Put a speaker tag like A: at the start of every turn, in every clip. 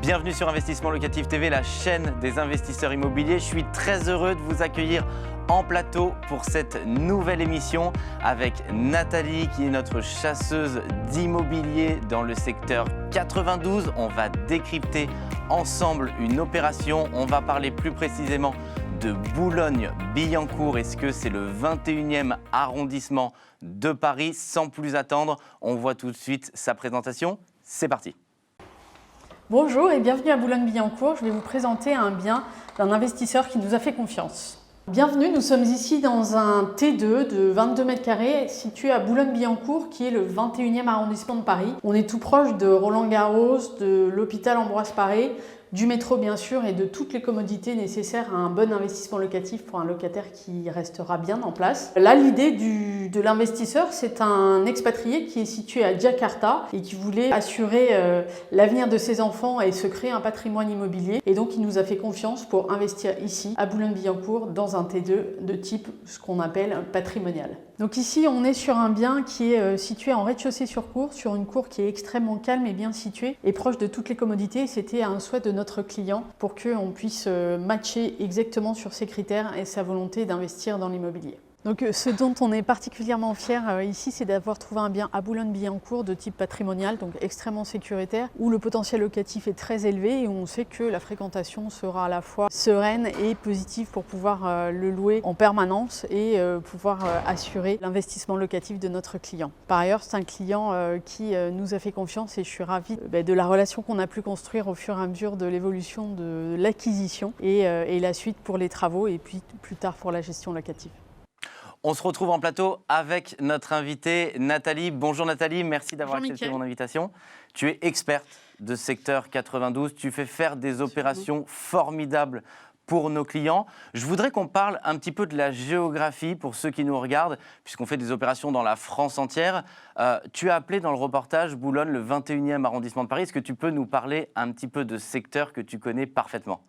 A: Bienvenue sur Investissement Locatif TV, la chaîne des investisseurs immobiliers. Je suis très heureux de vous accueillir en plateau pour cette nouvelle émission avec Nathalie qui est notre chasseuse d'immobilier dans le secteur 92. On va décrypter ensemble une opération. On va parler plus précisément de Boulogne-Billancourt. Est-ce que c'est le 21e arrondissement de Paris? Sans plus attendre, on voit tout de suite sa présentation. C'est parti.
B: Bonjour et bienvenue à Boulogne-Billancourt. Je vais vous présenter un bien d'un investisseur qui nous a fait confiance. Bienvenue, nous sommes ici dans un T2 de 22 mètres carrés situé à Boulogne-Billancourt qui est le 21e arrondissement de Paris. On est tout proche de Roland-Garros, de l'hôpital Ambroise Paré, du métro bien sûr et de toutes les commodités nécessaires à un bon investissement locatif pour un locataire qui restera bien en place. Là, l'idée de l'investisseur, c'est un expatrié qui est situé à Jakarta et qui voulait assurer l'avenir de ses enfants et se créer un patrimoine immobilier. Et donc, il nous a fait confiance pour investir ici, à Boulogne-Billancourt, dans un T2 de type ce qu'on appelle patrimonial. Donc ici, on est sur un bien qui est situé en rez-de-chaussée sur cour, sur une cour qui est extrêmement calme et bien située et proche de toutes les commodités. C'était un souhait de notre client pour qu'on puisse matcher exactement sur ses critères et sa volonté d'investir dans l'immobilier. Donc ce dont on est particulièrement fier ici, c'est d'avoir trouvé un bien à Boulogne-Billancourt de type patrimonial, donc extrêmement sécuritaire, où le potentiel locatif est très élevé et où on sait que la fréquentation sera à la fois sereine et positive pour pouvoir le louer en permanence et pouvoir assurer l'investissement locatif de notre client. Par ailleurs, c'est un client qui nous a fait confiance et je suis ravie de la relation qu'on a pu construire au fur et à mesure de l'évolution de l'acquisition et la suite pour les travaux et puis plus tard pour la gestion locative.
A: On se retrouve en plateau avec notre invitée Nathalie. Bonjour Nathalie, merci d'avoir accepté mon invitation. Tu es experte de secteur 92, tu fais faire des opérations formidables pour nos clients. Je voudrais qu'on parle un petit peu de la géographie pour ceux qui nous regardent, puisqu'on fait des opérations dans la France entière. Tu as appelé dans le reportage Boulogne le 21e arrondissement de Paris. Est-ce que tu peux nous parler un petit peu de ce secteur que tu connais parfaitement ?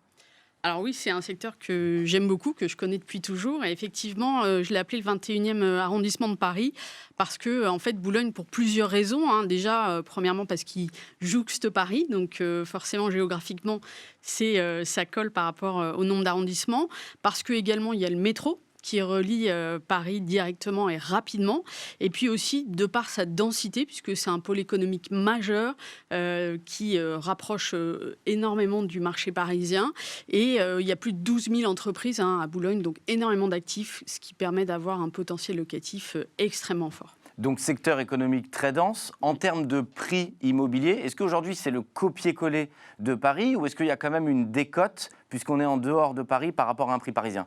C: Alors oui, c'est un secteur que j'aime beaucoup, que je connais depuis toujours. Et effectivement, je l'ai appelé le 21e arrondissement de Paris parce que, en fait, Boulogne, pour plusieurs raisons. Déjà, premièrement, parce qu'il jouxte Paris. Donc, forcément, géographiquement, ça colle par rapport au nombre d'arrondissements. Parce que également, il y a le métro qui relie Paris directement et rapidement. Et puis aussi, de par sa densité, puisque c'est un pôle économique majeur qui rapproche énormément du marché parisien. Et il y a plus de 12 000 entreprises à Boulogne, donc énormément d'actifs, ce qui permet d'avoir un potentiel locatif extrêmement fort.
A: Donc, secteur économique très dense. En termes de prix immobilier, est-ce qu'aujourd'hui, c'est le copier-coller de Paris ou est-ce qu'il y a quand même une décote puisqu'on est en dehors de Paris par rapport à un prix parisien?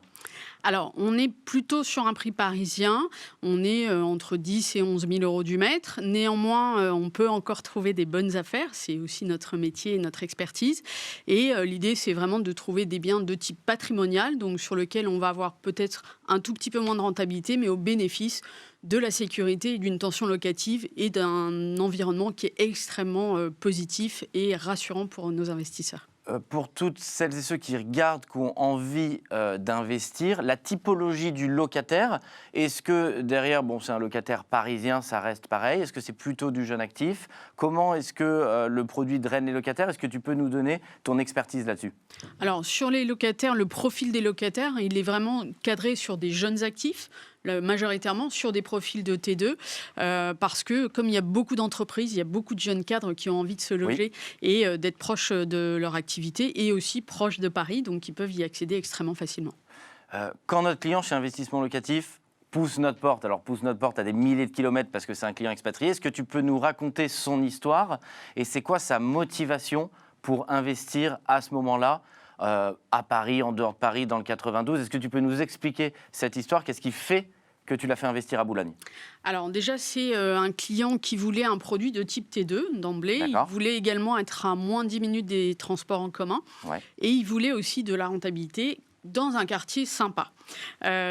C: Alors, on est plutôt sur un prix parisien. On est entre 10 et 11 000 euros du mètre. Néanmoins, on peut encore trouver des bonnes affaires. C'est aussi notre métier et notre expertise. Et l'idée, c'est vraiment de trouver des biens de type patrimonial, donc sur lequel on va avoir peut-être un tout petit peu moins de rentabilité, mais au bénéfice de la sécurité et d'une tension locative et d'un environnement qui est extrêmement positif et rassurant pour nos investisseurs.
A: Pour toutes celles et ceux qui regardent, qui ont envie d'investir, la typologie du locataire, est-ce que derrière, c'est un locataire parisien, ça reste pareil? Est-ce que c'est plutôt du jeune actif? Comment est-ce que le produit draine les locataires? Est-ce que tu peux nous donner ton expertise là-dessus?
C: Alors, sur les locataires, le profil des locataires, il est vraiment cadré sur des jeunes actifs, majoritairement sur des profils de T2, parce que comme il y a beaucoup d'entreprises, il y a beaucoup de jeunes cadres qui ont envie de se loger et d'être proches de leur activité et aussi proches de Paris, donc ils peuvent y accéder extrêmement facilement.
A: Quand notre client chez Investissement Locatif pousse notre porte à des milliers de kilomètres parce que c'est un client expatrié, est-ce que tu peux nous raconter son histoire et c'est quoi sa motivation pour investir à ce moment-là à Paris, en dehors de Paris, dans le 92. Est-ce que tu peux nous expliquer cette histoire? Qu'est-ce qui fait que tu l'as fait investir à Boulogne?
C: Alors déjà, c'est un client qui voulait un produit de type T2 d'emblée.
A: D'accord.
C: Il voulait également être à moins 10 minutes des transports en commun.
A: Ouais.
C: Et il voulait aussi de la rentabilité dans un quartier sympa.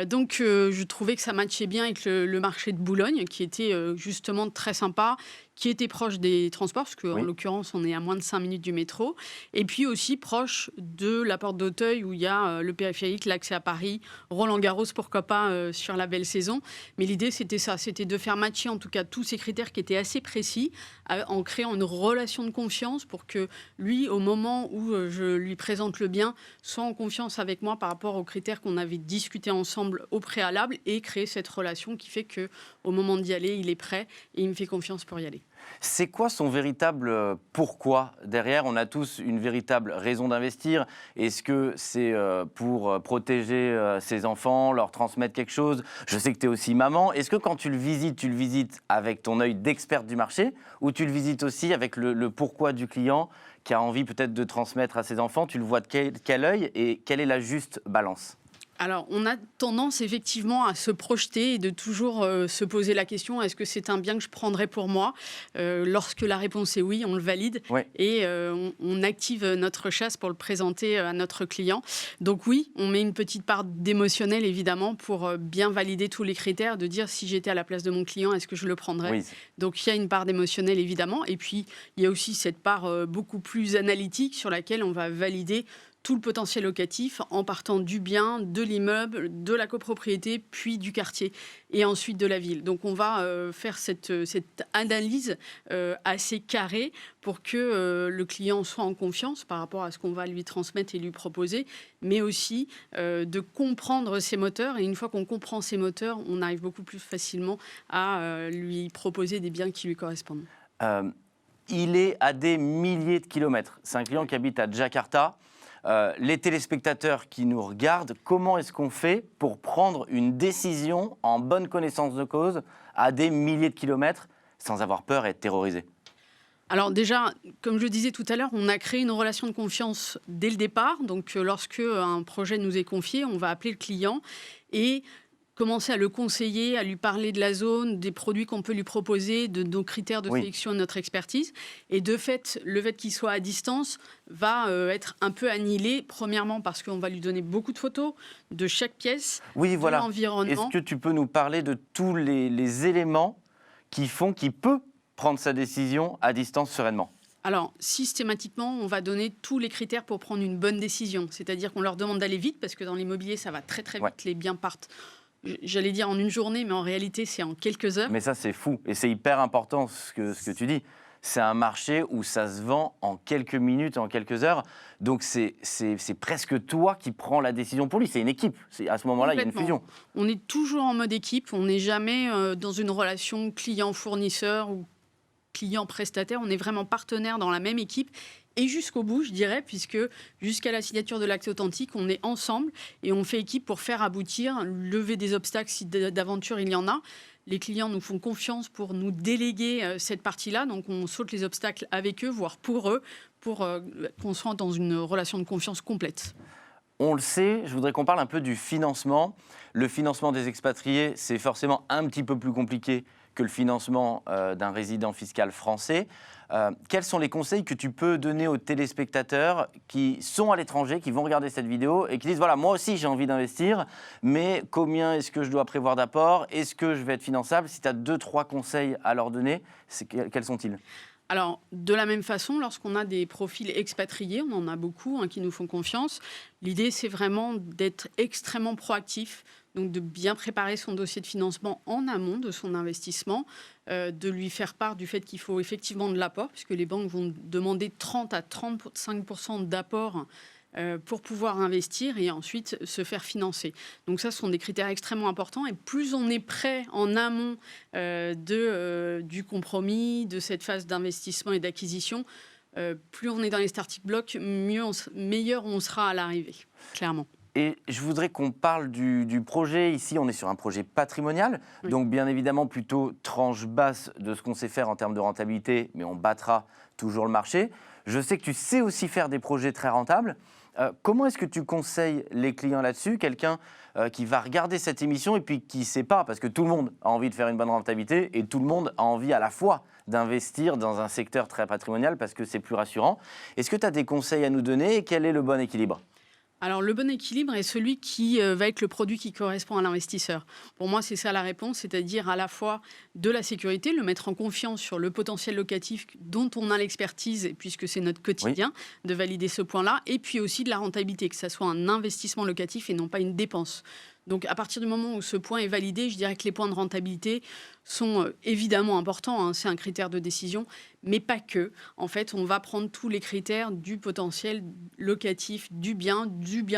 C: Donc, je trouvais que ça matchait bien avec le marché de Boulogne, qui était justement très sympa, qui était proche des transports, parce qu'en
A: Oui.
C: l'occurrence, on est à moins de 5 minutes du métro, et puis aussi proche de la porte d'Auteuil, où il y a le périphérique, l'accès à Paris, Roland-Garros, pourquoi pas, sur la belle saison. Mais l'idée, c'était ça, c'était de faire matcher en tout cas tous ces critères qui étaient assez précis, en créant une relation de confiance pour que lui, au moment où je lui présente le bien, soit en confiance avec moi par rapport aux critères qu'on avait discutés ensemble au préalable, et créer cette relation qui fait qu'au moment d'y aller, il est prêt et il me fait confiance pour y aller.
A: C'est quoi son véritable pourquoi derrière? On a tous une véritable raison d'investir. Est-ce que c'est pour protéger ses enfants, leur transmettre quelque chose? Je sais que tu es aussi maman. Est-ce que quand tu le visites avec ton œil d'experte du marché, ou tu le visites aussi avec le pourquoi du client qui a envie peut-être de transmettre à ses enfants? Tu le vois de quel œil et quelle est la juste balance?
C: Alors, on a tendance effectivement à se projeter et de toujours se poser la question, est-ce que c'est un bien que je prendrais pour moi? Lorsque la réponse est oui, on le valide,
A: Ouais.
C: et on active notre chasse pour le présenter à notre client. Donc oui, on met une petite part d'émotionnel évidemment pour bien valider tous les critères, de dire si j'étais à la place de mon client, est-ce que je le prendrais?
A: Oui.
C: Donc il y a une part d'émotionnel évidemment, et puis il y a aussi cette part beaucoup plus analytique sur laquelle on va valider tout le potentiel locatif en partant du bien, de l'immeuble, de la copropriété, puis du quartier et ensuite de la ville. Donc on va faire cette analyse assez carrée pour que le client soit en confiance par rapport à ce qu'on va lui transmettre et lui proposer, mais aussi de comprendre ses moteurs. Et une fois qu'on comprend ses moteurs, on arrive beaucoup plus facilement à lui proposer des biens qui lui correspondent.
A: Il est à des milliers de kilomètres. C'est un client qui habite à Jakarta. Les téléspectateurs qui nous regardent, comment est-ce qu'on fait pour prendre une décision en bonne connaissance de cause à des milliers de kilomètres sans avoir peur et être terrorisé?
C: Alors déjà, comme je le disais tout à l'heure, on a créé une relation de confiance dès le départ. Donc lorsque un projet nous est confié, on va appeler le client et commencer à le conseiller, à lui parler de la zone, des produits qu'on peut lui proposer, de nos critères de sélection et de notre expertise. Et de fait, le fait qu'il soit à distance va être un peu annihilé, premièrement parce qu'on va lui donner beaucoup de photos de chaque pièce,
A: Oui, voilà.
C: de l'environnement.
A: Est-ce que tu peux nous parler de tous les éléments qui font qu'il peut prendre sa décision à distance sereinement?
C: Alors, systématiquement, on va donner tous les critères pour prendre une bonne décision. C'est-à-dire qu'on leur demande d'aller vite, parce que dans l'immobilier, ça va très très vite,
A: Ouais.
C: les biens partent. J'allais dire en une journée, mais en réalité, c'est en quelques heures.
A: Mais ça, c'est fou. Et c'est hyper important ce que tu dis. C'est un marché où ça se vend en quelques minutes, en quelques heures. Donc, c'est presque toi qui prends la décision pour lui. C'est une équipe. À ce moment-là, il y a une fusion.
C: On est toujours en mode équipe. On n'est jamais dans une relation client-fournisseur ou client-prestataire. On est vraiment partenaire dans la même équipe. Et jusqu'au bout, je dirais, puisque jusqu'à la signature de l'acte authentique, on est ensemble et on fait équipe pour faire aboutir, lever des obstacles si d'aventure il y en a. Les clients nous font confiance pour nous déléguer cette partie-là, donc on saute les obstacles avec eux, voire pour eux, pour qu'on soit dans une relation de confiance complète.
A: On le sait, je voudrais qu'on parle un peu du financement. Le financement des expatriés, c'est forcément un petit peu plus compliqué que le financement d'un résident fiscal français. Quels sont les conseils que tu peux donner aux téléspectateurs qui sont à l'étranger, qui vont regarder cette vidéo et qui disent, voilà, moi aussi j'ai envie d'investir, mais combien est-ce que je dois prévoir d'apport? Est-ce que je vais être finançable? Si tu as 2-3 conseils à leur donner, quels sont-ils?
C: Alors, de la même façon, lorsqu'on a des profils expatriés, on en a beaucoup qui nous font confiance, l'idée c'est vraiment d'être extrêmement proactif, donc de bien préparer son dossier de financement en amont de son investissement, de lui faire part du fait qu'il faut effectivement de l'apport, puisque les banques vont demander 30 à 35% d'apport pour pouvoir investir et ensuite se faire financer. Donc ça, ce sont des critères extrêmement importants. Et plus on est prêt en amont du compromis, de cette phase d'investissement et d'acquisition, plus on est dans les starting blocks, meilleur on sera à l'arrivée, clairement.
A: Et je voudrais qu'on parle du projet. Ici, on est sur un projet patrimonial, oui. Donc bien évidemment plutôt tranche basse de ce qu'on sait faire en termes de rentabilité, mais on battra toujours le marché. Je sais que tu sais aussi faire des projets très rentables. Comment est-ce que tu conseilles les clients là-dessus? Quelqu'un qui va regarder cette émission et puis qui ne sait pas, parce que tout le monde a envie de faire une bonne rentabilité et tout le monde a envie à la fois d'investir dans un secteur très patrimonial parce que c'est plus rassurant. Est-ce que tu as des conseils à nous donner et quel est le bon équilibre?
C: Alors, le bon équilibre est celui qui va être le produit qui correspond à l'investisseur. Pour moi, c'est ça la réponse, c'est-à-dire à la fois de la sécurité, le mettre en confiance sur le potentiel locatif dont on a l'expertise, puisque c'est notre quotidien, de valider ce point-là, et puis aussi de la rentabilité, que ça soit un investissement locatif et non pas une dépense. Donc, à partir du moment où ce point est validé, je dirais que les points de rentabilité sont évidemment importants, hein, c'est un critère de décision, mais pas que. En fait, on va prendre tous les critères du potentiel locatif du bien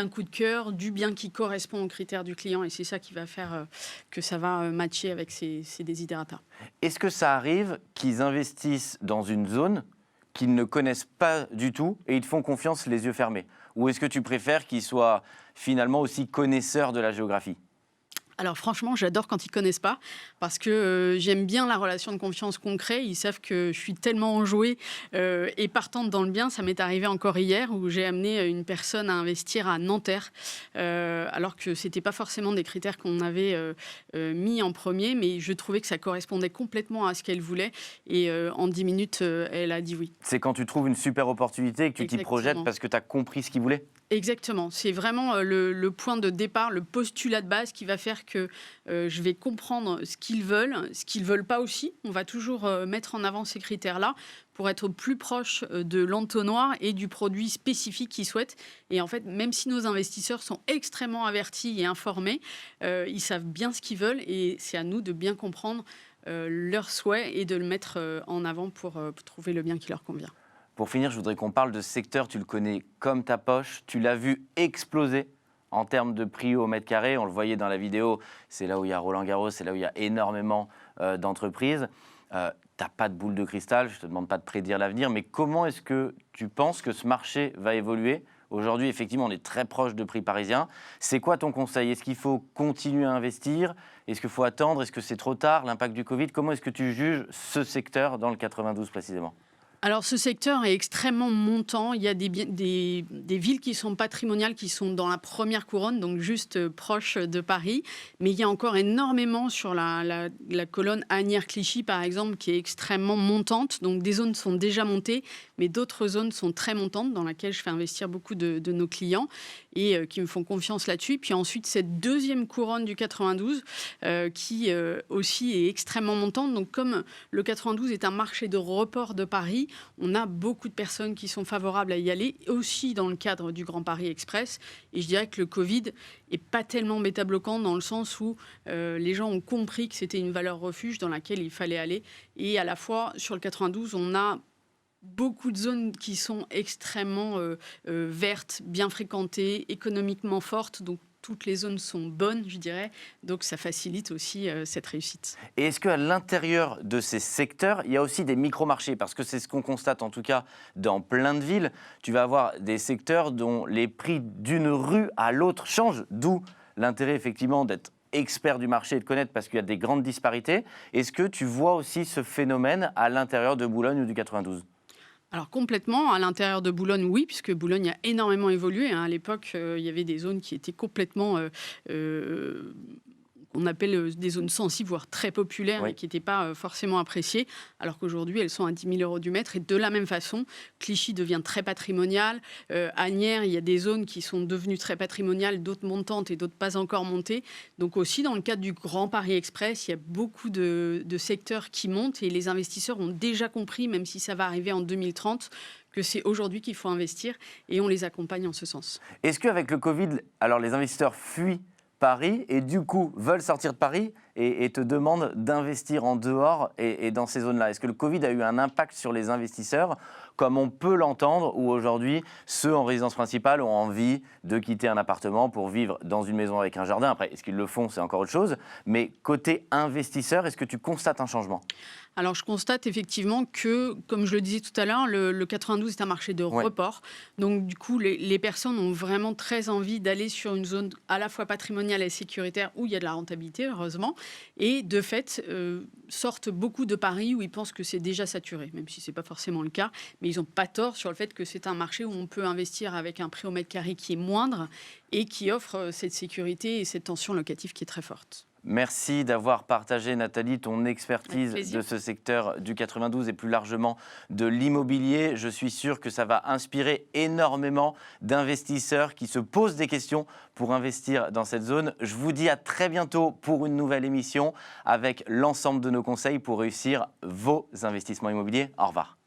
C: coup de cœur, du bien qui correspond aux critères du client, et c'est ça qui va faire que ça va matcher avec ses desiderata.
A: Est-ce que ça arrive qu'ils investissent dans une zone qu'ils ne connaissent pas du tout et ils te font confiance les yeux fermés? Ou est-ce que tu préfères qu'ils soient finalement aussi connaisseurs de la géographie?
C: Alors franchement, j'adore quand ils connaissent pas, parce que j'aime bien la relation de confiance qu'on crée. Ils savent que je suis tellement enjouée et partante dans le bien. Ça m'est arrivé encore hier où j'ai amené une personne à investir à Nanterre, alors que c'était pas forcément des critères qu'on avait mis en premier, mais je trouvais que ça correspondait complètement à ce qu'elle voulait. Et en 10 minutes, elle a dit oui.
A: C'est quand tu trouves une super opportunité et que tu t'y projettes parce que tu as compris ce qu'ils voulaient?
C: Exactement. C'est vraiment le point de départ, le postulat de base qui va faire que je vais comprendre ce qu'ils veulent pas aussi. On va toujours mettre en avant ces critères-là pour être plus proche de l'entonnoir et du produit spécifique qu'ils souhaitent. Et en fait, même si nos investisseurs sont extrêmement avertis et informés, ils savent bien ce qu'ils veulent et c'est à nous de bien comprendre leurs souhaits et de le mettre en avant pour trouver le bien qui leur convient.
A: Pour finir, je voudrais qu'on parle de ce secteur. Tu le connais comme ta poche. Tu l'as vu exploser en termes de prix au mètre carré. On le voyait dans la vidéo. C'est là où il y a Roland-Garros, c'est là où il y a énormément d'entreprises. Tu n'as pas de boule de cristal. Je ne te demande pas de prédire l'avenir. Mais comment est-ce que tu penses que ce marché va évoluer? Aujourd'hui, effectivement, on est très proche de prix parisiens. C'est quoi ton conseil? Est-ce qu'il faut continuer à investir? Est-ce qu'il faut attendre? Est-ce que c'est trop tard? L'impact du Covid? Comment est-ce que tu juges ce secteur dans le 92 précisément?
C: Alors, ce secteur est extrêmement montant. Il y a des villes qui sont patrimoniales, qui sont dans la première couronne, donc juste proche de Paris. Mais il y a encore énormément sur la colonne Asnières-Clichy, par exemple, qui est extrêmement montante. Donc, des zones sont déjà montées, mais d'autres zones sont très montantes, dans lesquelles je fais investir beaucoup de nos clients et qui me font confiance là-dessus. Puis ensuite, cette deuxième couronne du 92, qui aussi est extrêmement montante. Donc, comme le 92 est un marché de report de Paris, on a beaucoup de personnes qui sont favorables à y aller, aussi dans le cadre du Grand Paris Express. Et je dirais que le Covid n'est pas tellement bêta-bloquant dans le sens où les gens ont compris que c'était une valeur refuge dans laquelle il fallait aller. Et à la fois, sur le 92, on a beaucoup de zones qui sont extrêmement vertes, bien fréquentées, économiquement fortes. Donc, toutes les zones sont bonnes, je dirais. Donc, ça facilite aussi cette réussite.
A: Et est-ce qu'à l'intérieur de ces secteurs, il y a aussi des micro-marchés? Parce que c'est ce qu'on constate, en tout cas, dans plein de villes. Tu vas avoir des secteurs dont les prix d'une rue à l'autre changent, d'où l'intérêt, effectivement, d'être expert du marché et de connaître, parce qu'il y a des grandes disparités. Est-ce que tu vois aussi ce phénomène à l'intérieur de Boulogne ou du 92?
C: Alors complètement, à l'intérieur de Boulogne, oui, puisque Boulogne a énormément évolué. À l'époque, il y avait des zones qui étaient complètement, on appelle des zones sensibles, voire très populaires, et qui n'étaient pas forcément appréciées, alors qu'aujourd'hui, elles sont à 10 000 € du mètre. Et de la même façon, Clichy devient très patrimonial. Asnières, il y a des zones qui sont devenues très patrimoniales, d'autres montantes et d'autres pas encore montées. Donc aussi, dans le cadre du Grand Paris Express, il y a beaucoup de secteurs qui montent et les investisseurs ont déjà compris, même si ça va arriver en 2030, que c'est aujourd'hui qu'il faut investir et on les accompagne en ce sens.
A: Est-ce qu'avec le Covid, alors les investisseurs fuient Paris et du coup veulent sortir de Paris et te demandent d'investir en dehors et dans ces zones-là? Est-ce que le Covid a eu un impact sur les investisseurs comme on peut l'entendre, où aujourd'hui ceux en résidence principale ont envie de quitter un appartement pour vivre dans une maison avec un jardin? Après, est-ce qu'ils le font? C'est encore autre chose. Mais côté investisseur, est-ce que tu constates un changement?
C: Alors, je constate effectivement que, comme je le disais tout à l'heure, le 92 est un marché de report. Donc, du coup, les personnes ont vraiment très envie d'aller sur une zone à la fois patrimoniale et sécuritaire où il y a de la rentabilité, heureusement. Et de fait, sortent beaucoup de paris où ils pensent que c'est déjà saturé, même si ce n'est pas forcément le cas. Mais ils n'ont pas tort sur le fait que c'est un marché où on peut investir avec un prix au mètre carré qui est moindre et qui offre cette sécurité et cette tension locative qui est très forte.
A: Merci d'avoir partagé, Nathalie, ton expertise de ce secteur du 92 et plus largement de l'immobilier. Je suis sûr que ça va inspirer énormément d'investisseurs qui se posent des questions pour investir dans cette zone. Je vous dis à très bientôt pour une nouvelle émission avec l'ensemble de nos conseils pour réussir vos investissements immobiliers. Au revoir.